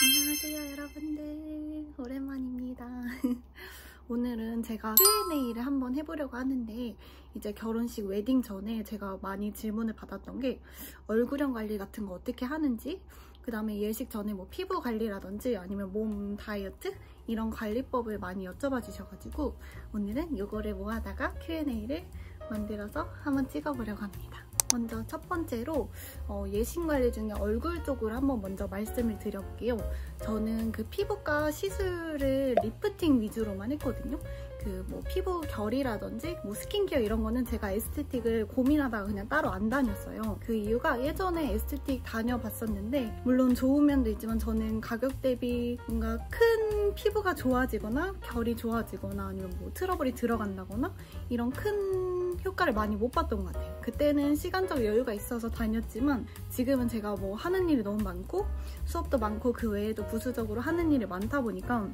안녕하세요 여러분들, 오랜만입니다. 오늘은 제가 Q&A를 한번 해보려고 하는데, 이제 결혼식 웨딩 전에 제가 많이 질문을 받았던 게 얼굴형 관리 같은 거 어떻게 하는지, 그 다음에 예식 전에 뭐 피부 관리라든지 아니면 몸 다이어트 이런 관리법을 많이 여쭤봐 주셔가지고 오늘은 이거를 모아다가 Q&A를 만들어서 한번 찍어보려고 합니다. 먼저 첫 번째로 예식 관리 중에 얼굴 쪽으로 한번 먼저 말씀을 드려볼게요. 저는 그 피부과 시술을 리프팅 위주로만 했거든요. 그 뭐 피부 결이라든지 뭐 스킨케어 이런 거는 제가 에스테틱을 고민하다가 그냥 따로 안 다녔어요. 그 이유가 예전에 에스테틱 다녀봤었는데 물론 좋은 면도 있지만 저는 가격 대비 뭔가 큰 피부가 좋아지거나 결이 좋아지거나 아니면 뭐 트러블이 들어간다거나 이런 큰 효과를 많이 못 봤던 것 같아요. 그때는 시간적 여유가 있어서 다녔지만 지금은 제가 뭐 하는 일이 너무 많고 수업도 많고 그 외에도 부수적으로 하는 일이 많다 보니까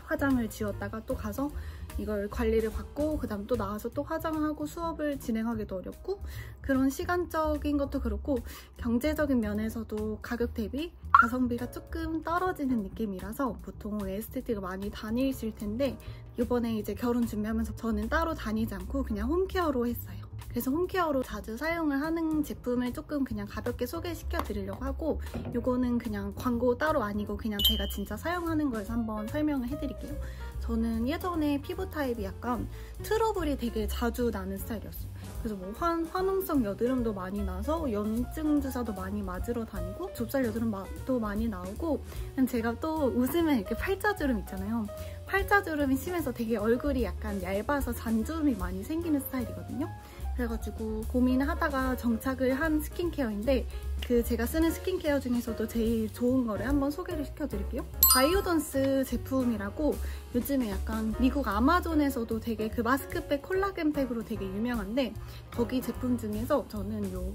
화장을 지웠다가 또 가서 이걸 관리를 받고 그 다음 또 나와서 또 화장하고 수업을 진행하기도 어렵고, 그런 시간적인 것도 그렇고 경제적인 면에서도 가격 대비 가성비가 조금 떨어지는 느낌이라서 보통 에스테틱을 많이 다니실 텐데, 이번에 이제 결혼 준비하면서 저는 따로 다니지 않고 그냥 홈케어로 했어요. 그래서 홈케어로 자주 사용을 하는 제품을 조금 그냥 가볍게 소개시켜 드리려고 하고, 이거는 그냥 광고 따로 아니고 그냥 제가 진짜 사용하는 거에서 한번 설명을 해드릴게요. 저는 예전에 피부 타입이 약간 트러블이 되게 자주 나는 스타일이었어요. 그래서 뭐 화농성 여드름도 많이 나서 염증 주사도 많이 맞으러 다니고 좁쌀 여드름도 많이 나오고, 제가 또 웃으면 이렇게 팔자주름 있잖아요. 팔자주름이 심해서 되게 얼굴이 약간 얇아서 잔주름이 많이 생기는 스타일이거든요. 그래가지고 고민을 하다가 정착을 한 스킨케어인데, 그 제가 쓰는 스킨케어 중에서도 제일 좋은 거를 한번 소개를 시켜드릴게요. 바이오던스 제품이라고 요즘에 약간 미국 아마존에서도 되게 그 마스크팩 콜라겐 팩으로 되게 유명한데, 거기 제품 중에서 저는 요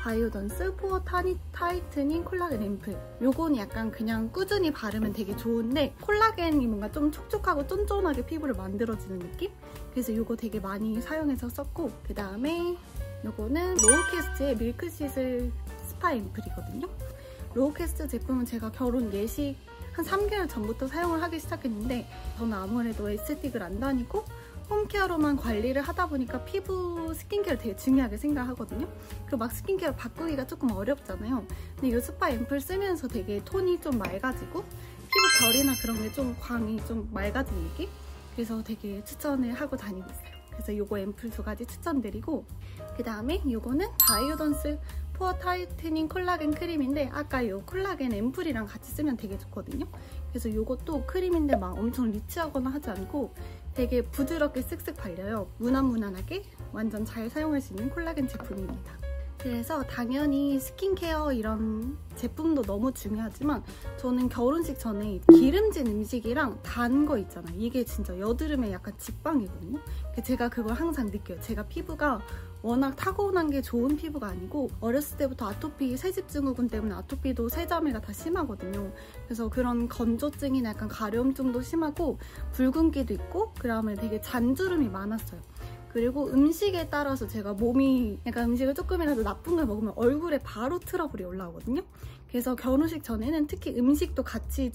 바이오던스 포어 타이트닝 콜라겐 앰플, 요건 약간 그냥 꾸준히 바르면 되게 좋은데 콜라겐이 뭔가 좀 촉촉하고 쫀쫀하게 피부를 만들어주는 느낌? 그래서 요거 되게 많이 사용해서 썼고, 그 다음에 요거는 로우캐스트의 밀크시슬 스파 앰플이거든요. 로우캐스트 제품은 제가 결혼 예식 한 3개월 전부터 사용을 하기 시작했는데, 저는 아무래도 에스테틱을 안 다니고 홈케어로만 관리를 하다 보니까 피부 스킨케어를 되게 중요하게 생각하거든요. 그리고 막 스킨케어 바꾸기가 조금 어렵잖아요. 근데 이 스파 앰플 쓰면서 되게 톤이 좀 맑아지고 피부 결이나 그런 게 좀 광이 좀 맑아진 느낌? 그래서 되게 추천을 하고 다니고 있어요. 그래서 요거 앰플 2가지 추천드리고, 그 다음에 요거는 바이오던스 포어 타이트닝 콜라겐 크림인데 아까 요 콜라겐 앰플이랑 같이 쓰면 되게 좋거든요. 그래서 요것도 크림인데 막 엄청 리치하거나 하지 않고 되게 부드럽게 쓱쓱 발려요. 무난무난하게 완전 잘 사용할 수 있는 콜라겐 제품입니다. 그래서 당연히 스킨케어 이런 제품도 너무 중요하지만 저는 결혼식 전에 기름진 음식이랑 단 거 있잖아요. 이게 진짜 여드름에 약간 직방이거든요. 제가 그걸 항상 느껴요. 제가 피부가 워낙 타고난 게 좋은 피부가 아니고 어렸을 때부터 아토피, 새집증후군 때문에 아토피도 세자매가 다 심하거든요. 그래서 그런 건조증이나 약간 가려움증도 심하고 붉은기도 있고, 그 다음에 되게 잔주름이 많았어요. 그리고 음식에 따라서 제가 몸이 약간 음식을 조금이라도 나쁜 걸 먹으면 얼굴에 바로 트러블이 올라오거든요. 그래서 결혼식 전에는 특히 음식도 같이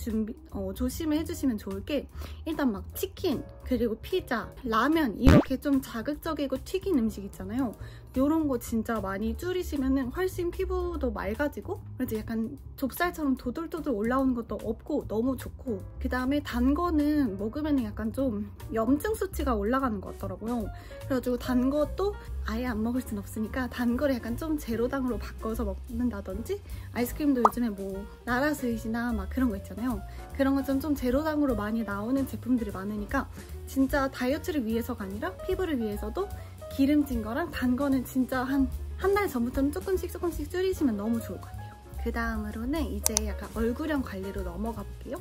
조심을 해주시면 좋을 게, 일단 막 치킨, 그리고 피자, 라면 이렇게 좀 자극적이고 튀긴 음식 있잖아요. 이런 거 진짜 많이 줄이시면 훨씬 피부도 맑아지고, 그래서 약간 좁쌀처럼 도돌도돌 올라오는 것도 없고 너무 좋고, 그 다음에 단 거는 먹으면 약간 좀 염증 수치가 올라가는 것 같더라고요. 그래가지고 단 것도 아예 안 먹을 순 없으니까 단 거를 약간 좀 제로당으로 바꿔서 먹는다든지, 아이스크림도 요즘에 뭐 나라스윗이나 막 그런 거 있잖아요. 그런 거 좀 제로당으로 많이 나오는 제품들이 많으니까 진짜 다이어트를 위해서가 아니라 피부를 위해서도 기름진 거랑 단 거는 진짜 한 달 전부터는 조금씩 줄이시면 너무 좋을 것 같아요. 그 다음으로는 이제 약간 얼굴형 관리로 넘어가 볼게요.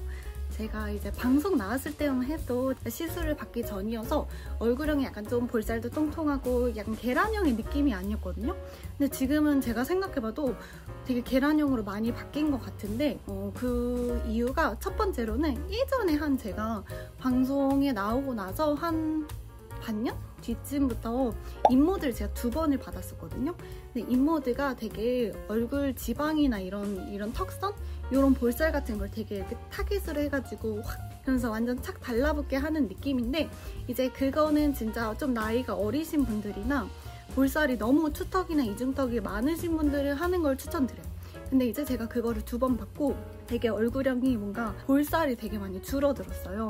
제가 이제 방송 나왔을 때만 해도 시술을 받기 전이어서 얼굴형이 약간 좀 볼살도 통통하고 약간 계란형의 느낌이 아니었거든요. 근데 지금은 제가 생각해봐도 되게 계란형으로 많이 바뀐 것 같은데, 그 이유가 첫 번째로는 예전에 제가 방송에 나오고 나서 한 반년? 뒷짐부터 인모드를 제가 2번을 받았었거든요. 근데 인모드가 되게 얼굴 지방이나 이런 턱선? 이런 볼살 같은 걸 되게 이렇게 타깃으로 해가지고 확 그래서 완전 착 달라붙게 하는 느낌인데, 이제 그거는 진짜 좀 나이가 어리신 분들이나 볼살이 너무 투턱이나 이중턱이 많으신 분들을 하는 걸 추천드려요. 근데 이제 제가 그거를 2번 받고 되게 얼굴형이 뭔가 볼살이 되게 많이 줄어들었어요.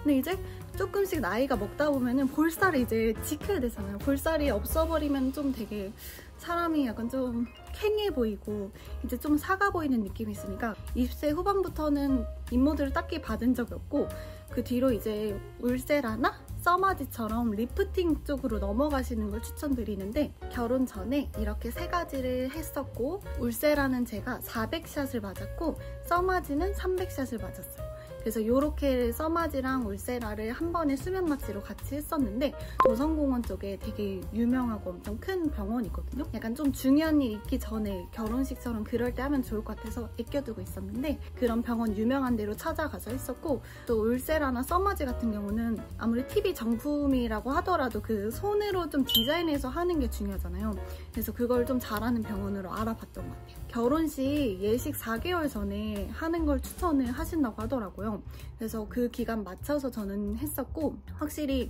근데 이제 조금씩 나이가 먹다 보면은 볼살을 이제 지켜야 되잖아요. 볼살이 없어버리면 좀 되게 사람이 약간 좀 캥해 보이고 이제 좀 사가 보이는 느낌이 있으니까 20세 후반부터는 인모드를 딱히 받은 적이 없고, 그 뒤로 이제 울세라나 써마지처럼 리프팅 쪽으로 넘어가시는 걸 추천드리는데, 결혼 전에 이렇게 3가지를 했었고, 울세라는 제가 400샷을 맞았고 써마지는 300샷을 맞았어요. 그래서 이렇게 써마지랑 울세라를 한 번에 수면 마취로 같이 했었는데, 도성공원 쪽에 되게 유명하고 엄청 큰 병원이거든요. 약간 좀 중요한 일 있기 전에 결혼식처럼 그럴 때 하면 좋을 것 같아서 아껴두고 있었는데, 그런 병원 유명한 데로 찾아가서 했었고, 또 울세라나 써마지 같은 경우는 아무리 TV 정품이라고 하더라도 그 손으로 좀 디자인해서 하는 게 중요하잖아요. 그래서 그걸 좀 잘하는 병원으로 알아봤던 것 같아요. 결혼식 예식 4개월 전에 하는 걸 추천을 하신다고 하더라고요. 그래서 그 기간 맞춰서 저는 했었고, 확실히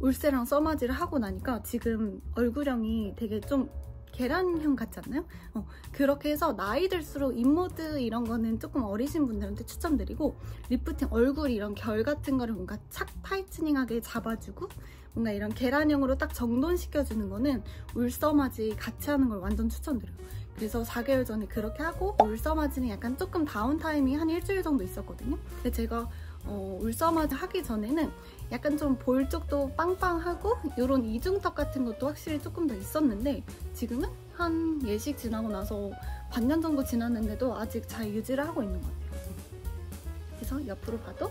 울세랑 써마지를 하고 나니까 지금 얼굴형이 되게 좀 계란형 같지 않나요? 그렇게 해서 나이 들수록 인모드 이런 거는 조금 어리신 분들한테 추천드리고, 리프팅 얼굴 이런 결 같은 거를 뭔가 착 타이트닝하게 잡아주고 뭔가 이런 계란형으로 딱 정돈시켜주는 거는 울써마지 같이 하는 걸 완전 추천드려요. 그래서 4개월 전에 그렇게 하고, 울써마지는 약간 조금 다운타임이 한 일주일 정도 있었거든요. 근데 제가 울써마지 하기 전에는 약간 좀 볼 쪽도 빵빵하고 이런 이중턱 같은 것도 확실히 조금 더 있었는데, 지금은 한 예식 지나고 나서 반년 정도 지났는데도 아직 잘 유지를 하고 있는 것 같아요. 그래서 옆으로 봐도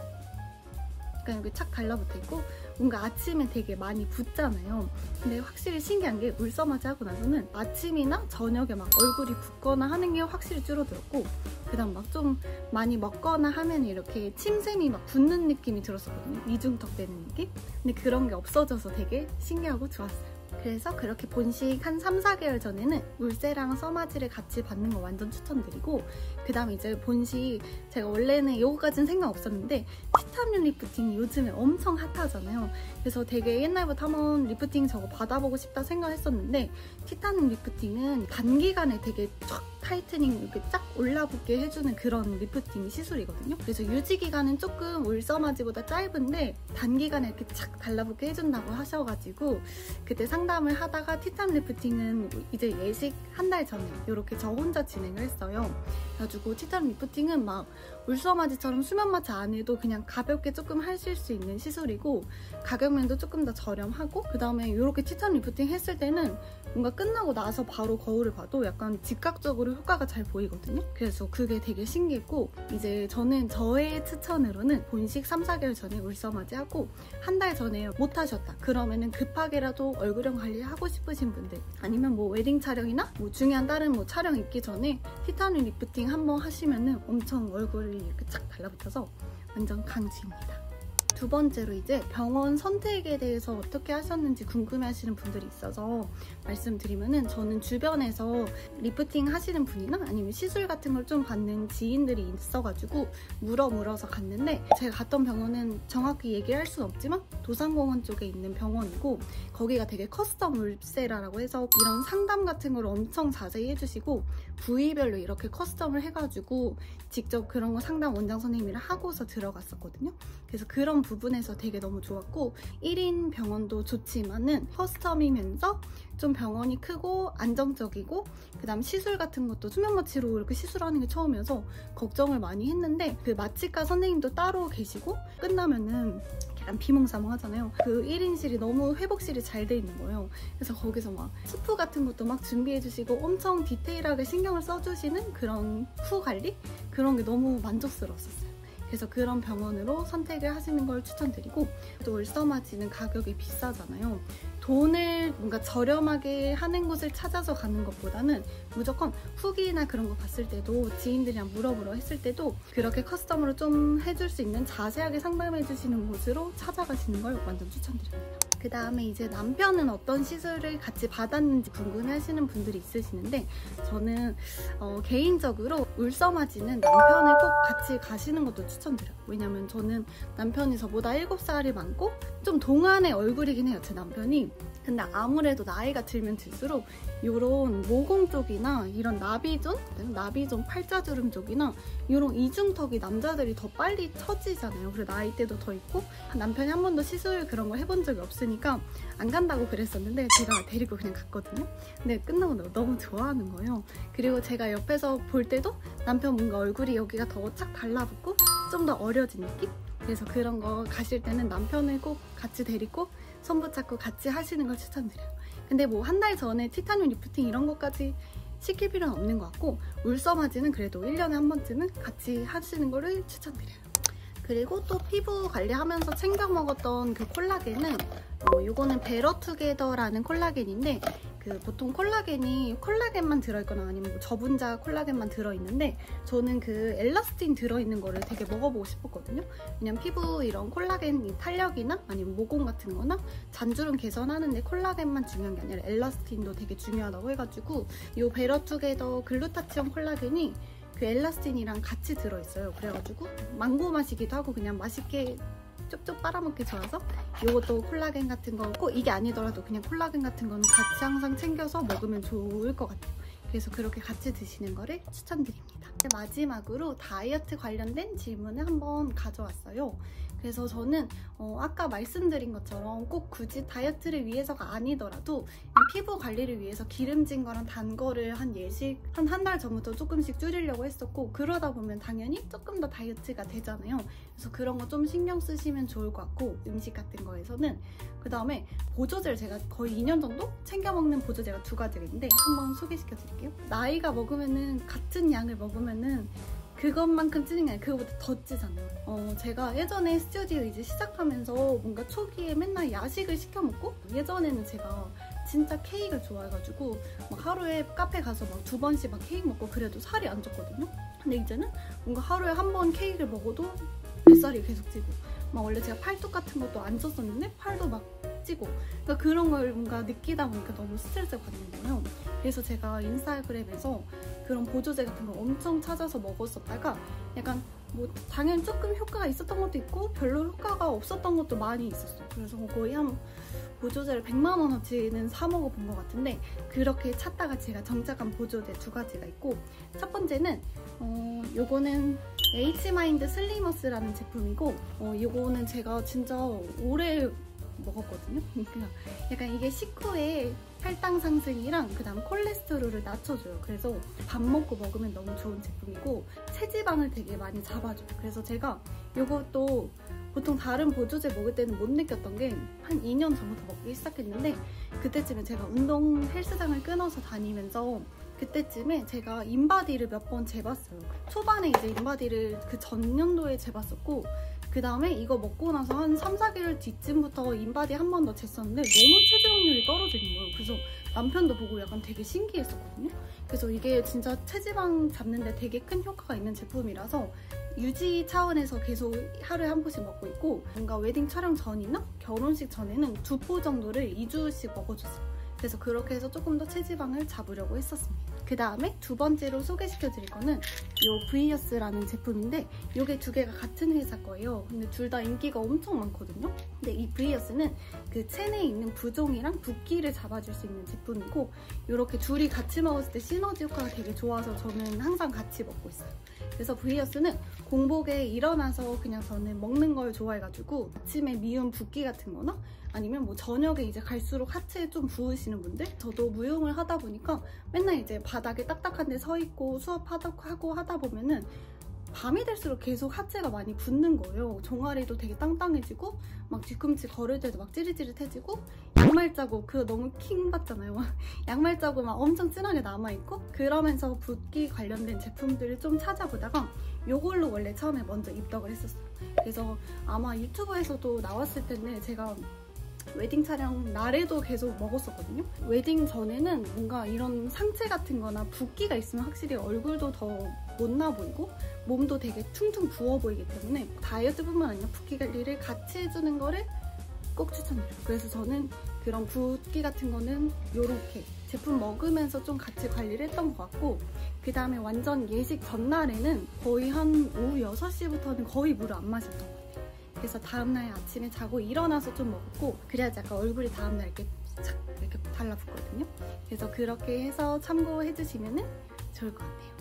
약간 여기 착 달라붙어 있고 뭔가 아침에 되게 많이 붓잖아요. 근데 확실히 신기한 게 울써마지 하고 나서는 아침이나 저녁에 막 얼굴이 붓거나 하는 게 확실히 줄어들었고, 그다음 막 좀 많이 먹거나 하면 이렇게 침샘이 막 붓는 느낌이 들었었거든요. 이중턱 되는 느낌? 근데 그런 게 없어져서 되게 신기하고 좋았어요. 그래서 그렇게 본식 한 3, 4개월 전에는 울세랑 써마지를 같이 받는 거 완전 추천드리고, 그 다음 이제 본식 제가 원래는 이거까지는 생각 없었는데 티타늄 리프팅이 요즘에 엄청 핫하잖아요. 그래서 되게 옛날부터 한번 리프팅 저거 받아보고 싶다 생각했었는데, 티타늄 리프팅은 단기간에 되게 쫙 타이트닝 이렇게 쫙 올라붙게 해주는 그런 리프팅 시술이거든요. 그래서 유지기간은 조금 울써마지보다 짧은데 단기간에 이렇게 착 달라붙게 해준다고 하셔가지고 그때 상담을 하다가 티타늄 리프팅은 이제 예식 한 달 전에 이렇게 저 혼자 진행을 했어요. 그래가지고 티타늄 리프팅은 막 울써마지처럼 수면 마취 안 해도 그냥 가볍게 조금 하실 수 있는 시술이고, 가격면도 조금 더 저렴하고, 그 다음에 이렇게 티타늄 리프팅 했을 때는 뭔가 끝나고 나서 바로 거울을 봐도 약간 즉각적으로 효과가 잘 보이거든요. 그래서 그게 되게 신기했고, 이제 저는 저의 추천으로는 본식 3, 4개월 전에 울써마지 하고 한 달 전에 못 하셨다 그러면은 급하게라도 얼굴형 관리하고 싶으신 분들, 아니면 뭐 웨딩 촬영이나 뭐 중요한 다른 뭐 촬영 있기 전에 티타늄 리프팅 한번 하시면은 엄청 얼굴이 이렇게 착 달라붙어서 완전 강추입니다. 두 번째로 이제 병원 선택에 대해서 어떻게 하셨는지 궁금해하시는 분들이 있어서 말씀드리면은, 저는 주변에서 리프팅 하시는 분이나 아니면 시술 같은 걸 좀 받는 지인들이 있어가지고 물어서 갔는데, 제가 갔던 병원은 정확히 얘기할 수는 없지만 도산공원 쪽에 있는 병원이고, 거기가 되게 커스텀 울세라라고 해서 이런 상담 같은 걸 엄청 자세히 해주시고 부위별로 이렇게 커스텀을 해가지고 직접 그런 거 상담 원장 선생님이랑 하고서 들어갔었거든요. 그래서 그런 부분에서 되게 너무 좋았고, 1인 병원도 좋지만은 커스텀이면서 좀 병원이 크고 안정적이고, 그 다음 시술 같은 것도 수면 마취로 이렇게 시술하는 게 처음이어서 걱정을 많이 했는데, 그 마취과 선생님도 따로 계시고 끝나면은 약간 비몽사몽 하잖아요. 그 1인실이 너무 회복실이 잘 돼 있는 거예요. 그래서 거기서 막 스프 같은 것도 막 준비해 주시고 엄청 디테일하게 신경을 써주시는 그런 후 관리? 그런 게 너무 만족스러웠었어요. 그래서 그런 병원으로 선택을 하시는 걸 추천드리고, 또 울써마지는 가격이 비싸잖아요. 돈을 뭔가 저렴하게 하는 곳을 찾아서 가는 것보다는 무조건 후기나 그런 거 봤을 때도 지인들이랑 물어보러 했을 때도 그렇게 커스텀으로 좀 해줄 수 있는, 자세하게 상담해 주시는 곳으로 찾아가시는 걸 완전 추천드립니다. 그 다음에 이제 남편은 어떤 시술을 같이 받았는지 궁금해하시는 분들이 있으시는데 저는 개인적으로 울서마지는 남편을 꼭 같이 가시는 것도 추천드려요. 왜냐면 저는 남편이 저보다 7살이 많고 좀 동안의 얼굴이긴 해요, 제 남편이. 근데 아무래도 나이가 들면 들수록 이런 모공 쪽이나 이런 나비존 팔자주름 쪽이나 이런 이중턱이 남자들이 더 빨리 처지잖아요. 그리고 나이대도 더 있고 남편이 한 번도 시술 그런 거 해본 적이 없으니까 안 간다고 그랬었는데 제가 데리고 그냥 갔거든요. 근데 끝나고 너무 좋아하는 거예요. 그리고 제가 옆에서 볼 때도 남편 뭔가 얼굴이 여기가 더 착 달라붙고 좀 더 어려진 느낌? 그래서 그런 거 가실 때는 남편을 꼭 같이 데리고 손 붙잡고 같이 하시는 걸 추천드려요. 근데 뭐 한 달 전에 티타늄 리프팅 이런 것까지 시킬 필요는 없는 것 같고 울서마지는 그래도 1년에 한 번쯤은 같이 하시는 거를 추천드려요. 그리고 또 피부 관리하면서 챙겨 먹었던 그 콜라겐은 이거는 베러투게더라는 콜라겐인데 보통 콜라겐만 들어있거나 아니면 뭐 저분자 콜라겐만 들어있는데 저는 그 엘라스틴 들어있는 거를 되게 먹어보고 싶었거든요. 왜냐면 피부 이런 콜라겐 탄력이나 아니면 모공 같은 거나 잔주름 개선하는데 콜라겐만 중요한 게 아니라 엘라스틴도 되게 중요하다고 해가지고 이 베러투게더 글루타치온 콜라겐이 그 엘라스틴이랑 같이 들어있어요. 그래가지고 망고 맛이기도 하고 그냥 맛있게 쭉쭉 빨아먹기 좋아서 이것도 콜라겐 같은 거 꼭 이게 아니더라도 그냥 콜라겐 같은 거는 같이 항상 챙겨서 먹으면 좋을 것 같아요. 그래서 그렇게 같이 드시는 거를 추천드립니다. 마지막으로 다이어트 관련된 질문을 한번 가져왔어요. 그래서 저는 아까 말씀드린 것처럼 꼭 굳이 다이어트를 위해서가 아니더라도 피부 관리를 위해서 기름진 거랑 단 거를 한 달 전부터 조금씩 줄이려고 했었고 그러다 보면 당연히 조금 더 다이어트가 되잖아요. 그래서 그런 거 좀 신경 쓰시면 좋을 것 같고 음식 같은 거에서는 그 다음에 보조제를 제가 거의 2년 정도 챙겨 먹는 보조제가 2가지가 있는데 한번 소개시켜 드릴게요. 나이가 먹으면은 같은 양을 먹으면은 그것만큼 찌는 게 아니라 그거보다 더 찌잖아요. 제가 예전에 스튜디오 이제 시작하면서 뭔가 초기에 맨날 야식을 시켜 먹고 예전에는 제가 진짜 케이크를 좋아해가지고 막 하루에 카페 가서 막 2번씩 막 케이크 먹고 그래도 살이 안 쪘거든요. 근데 이제는 뭔가 하루에 한 번 케이크를 먹어도 뱃살이 계속 찌고 막 원래 제가 팔뚝 같은 것도 안 쪘었는데 팔도 막 찌고 그러니까 그런 걸 뭔가 느끼다 보니까 너무 스트레스를 받는 거예요. 그래서 제가 인스타그램에서 그런 보조제 같은 걸 엄청 찾아서 먹었었다가 약간 뭐 당연히 조금 효과가 있었던 것도 있고 별로 효과가 없었던 것도 많이 있었어요. 그래서 거의 한 보조제를 100만 원어치는 사 먹어본 것 같은데 그렇게 찾다가 제가 정착한 보조제 2가지가 있고 첫 번째는 요거는 H마인드 슬리머스라는 제품이고 요거는 제가 진짜 오래 먹었거든요. 그냥 약간 이게 식후에 혈당 상승이랑 그 다음 콜레스테롤을 낮춰줘요. 그래서 밥 먹고 먹으면 너무 좋은 제품이고 체지방을 되게 많이 잡아줘요. 그래서 제가 이것도 보통 다른 보조제 먹을 때는 못 느꼈던 게 한 2년 전부터 먹기 시작했는데 그때쯤에 제가 운동 헬스장을 끊어서 다니면서 그때쯤에 제가 인바디를 몇 번 재봤어요. 초반에 이제 인바디를 그 전년도에 재봤었고 그 다음에 이거 먹고 나서 한 3, 4개월 뒤쯤부터 인바디 한 번 더 쟀었는데 너무 체지방률이 떨어지는 거예요. 그래서 남편도 보고 약간 되게 신기했었거든요. 그래서 이게 진짜 체지방 잡는데 되게 큰 효과가 있는 제품이라서 유지 차원에서 계속 하루에 한 포씩 먹고 있고 뭔가 웨딩 촬영 전이나 결혼식 전에는 2포 정도를 2주씩 먹어줬어요. 그래서 그렇게 해서 조금 더 체지방을 잡으려고 했었습니다. 그 다음에 2번째로 소개시켜 드릴 거는 요 브이어스라는 제품인데 이게 2개가 같은 회사 거예요. 근데 둘 다 인기가 엄청 많거든요. 근데 이 브이어스는 그 체내에 있는 부종이랑 붓기를 잡아줄 수 있는 제품이고 이렇게 둘이 같이 먹었을 때 시너지 효과가 되게 좋아서 저는 항상 같이 먹고 있어요. 그래서 브이어스는 공복에 일어나서 그냥 저는 먹는 걸 좋아해가지고 아침에 미운 붓기 같은 거나 아니면 뭐 저녁에 이제 갈수록 하체에 좀 부으시는 분들 저도 무용을 하다 보니까 맨날 이제 바닥에 딱딱한 데 서 있고 수업하고 하다 보면은 밤이 될수록 계속 하체가 많이 붓는 거예요. 종아리도 되게 땅땅해지고 막 뒤꿈치 걸을 때도 막 찌릿찌릿해지고 양말 자국 그거 너무 킹 받잖아요. 양말 자국 막 엄청 진하게 남아있고 그러면서 붓기 관련된 제품들을 좀 찾아보다가 이걸로 원래 처음에 먼저 입덕을 했었어요. 그래서 아마 유튜브에서도 나왔을 텐데 제가 웨딩 촬영 날에도 계속 먹었었거든요. 웨딩 전에는 뭔가 이런 상체 같은 거나 붓기가 있으면 확실히 얼굴도 더 못나 보이고 몸도 되게 퉁퉁 부어 보이기 때문에 다이어트뿐만 아니라 붓기 관리를 같이 해주는 거를 꼭 추천드려요. 그래서 저는 그런 붓기 같은 거는 이렇게 제품 먹으면서 좀 같이 관리를 했던 것 같고, 그 다음에 완전 예식 전날에는 거의 한 오후 6시부터는 거의 물을 안 마셨던 것 같아요. 그래서 다음날 아침에 자고 일어나서 좀 먹고, 그래야지 약간 얼굴이 다음날 이렇게 착 이렇게 달라붙거든요. 그래서 그렇게 해서 참고해 주시면 좋을 것 같아요.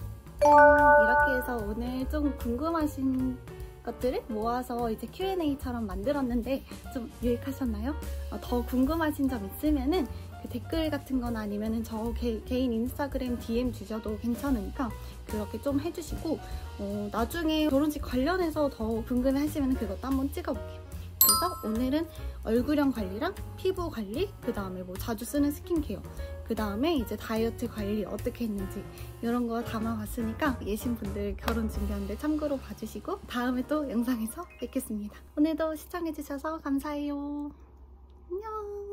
이렇게 해서 오늘 좀 궁금하신 것들을 모아서 이제 Q&A처럼 만들었는데 좀 유익하셨나요? 더 궁금하신 점 있으면은 그 댓글 같은 거나 아니면은 저 개인 인스타그램 DM 주셔도 괜찮으니까 그렇게 좀 해주시고, 나중에 결혼식 관련해서 더 궁금해하시면 그것도 한번 찍어볼게요. 그래서 오늘은 얼굴형 관리랑 피부 관리, 그 다음에 뭐 자주 쓰는 스킨케어, 그 다음에 이제 다이어트 관리 어떻게 했는지 이런 거 담아봤으니까 예신분들 결혼 준비하는데 참고로 봐주시고 다음에 또 영상에서 뵙겠습니다. 오늘도 시청해주셔서 감사해요. 안녕.